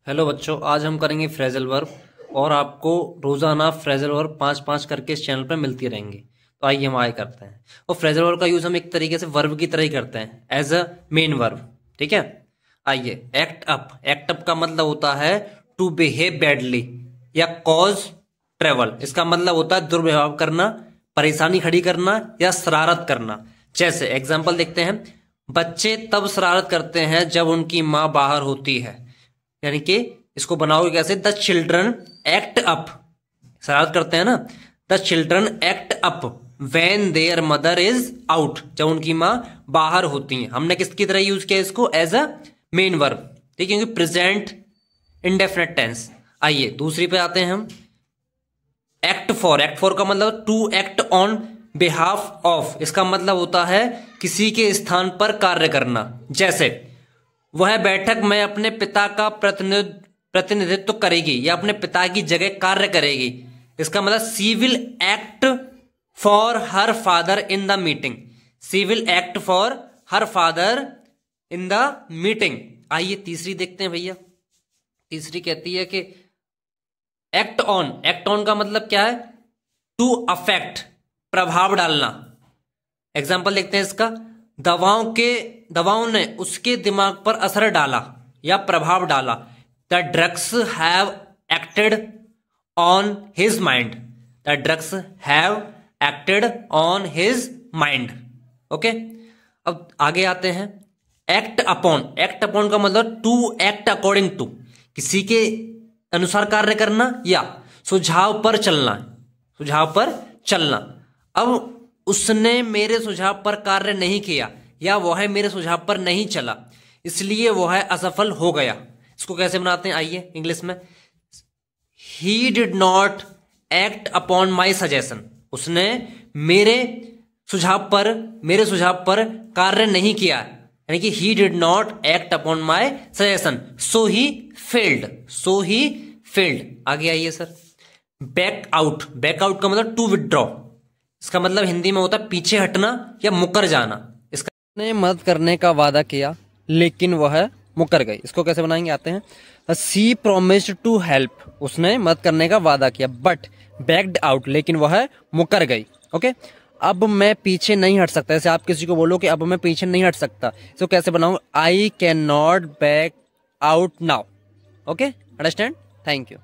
Hello बच्चों, आज हम करेंगे फ्रेजल वर्ब और आपको रोजाना फ्रेजल वर्ब 5-5 करके इस चैनल पर मिलती रहेंगी। तो आइए हम आगे करते हैं। और फ्रेजल वर्ब का यूज हम एक तरीके से वर्ब की तरह ही करते हैं, एज अ मेन वर्ब। ठीक है, आइए। एक्ट अप, एक्ट अप का मतलब होता है टू बिहेव बैडली या कॉज ट्रेवल। इसका मतलब होता है दुर्व्यवहार करना, परेशानी खड़ी करना या शरारत करना। जैसे एग्जाम्पल देखते हैं, बच्चे तब शरारत करते हैं जब उनकी माँ बाहर होती है। यानी कि इसको बनाओगे कैसे, द चिल्ड्रन एक्ट अप, शरारत करते हैं ना, the children act up when there mother is out, जब उनकी माँ बाहर होती है। हमने किसकी तरह यूज किया इसको, एज अ मेन वर्ब। ठीक है, क्योंकि प्रेजेंट इंडेफिनिट टेंस। आइए दूसरी पे आते हैं हम। एक्ट फॉर, एक्ट फॉर का मतलब to act on behalf of. इसका मतलब होता है किसी के स्थान पर कार्य करना। जैसे वह बैठक में अपने पिता का प्रतिनिधित्व करेगी या अपने पिता की जगह कार्य करेगी। इसका मतलब she will act for her father in the meeting. She will act for her father in the meeting. आइए तीसरी देखते हैं भैया। तीसरी कहती है कि एक्ट ऑन, एक्ट ऑन का मतलब क्या है, टू अफेक्ट, प्रभाव डालना। एग्जाम्पल देखते हैं इसका, दवाओं ने उसके दिमाग पर असर डाला या प्रभाव डाला। The drugs have acted on his mind. The drugs have acted on his mind. Okay, अब आगे आते हैं। एक्ट अपॉन, एक्ट अपॉन का मतलब टू एक्ट अकॉर्डिंग टू, किसी के अनुसार कार्य करना या सुझाव पर चलना। सुझाव पर चलना। अब उसने मेरे सुझाव पर कार्य नहीं किया या वह मेरे सुझाव पर नहीं चला, इसलिए वह असफल हो गया। इसको कैसे बनाते हैं, आइए इंग्लिश में। He did not act upon my suggestion. उसने मेरे सुझाव पर कार्य नहीं किया, यानी कि he did not act upon my suggestion, so he failed. आगे आइए sir. Back out, back out का मतलब टू विदड्रॉ। इसका मतलब हिंदी में होता है पीछे हटना या मुकर जाना। इसका ने मदद करने का वादा किया लेकिन वह मुकर गई। इसको कैसे बनाएंगे, आते हैं। सी प्रोमिस्ड टू हेल्प, उसने मदद करने का वादा किया बट बैक्ड आउट, लेकिन वह मुकर गई। ओके, अब मैं पीछे नहीं हट सकता। जैसे आप किसी को बोलो कि अब मैं पीछे नहीं हट सकता, इसको कैसे बनाऊं, I can not back out now. Okay, understand, thank you.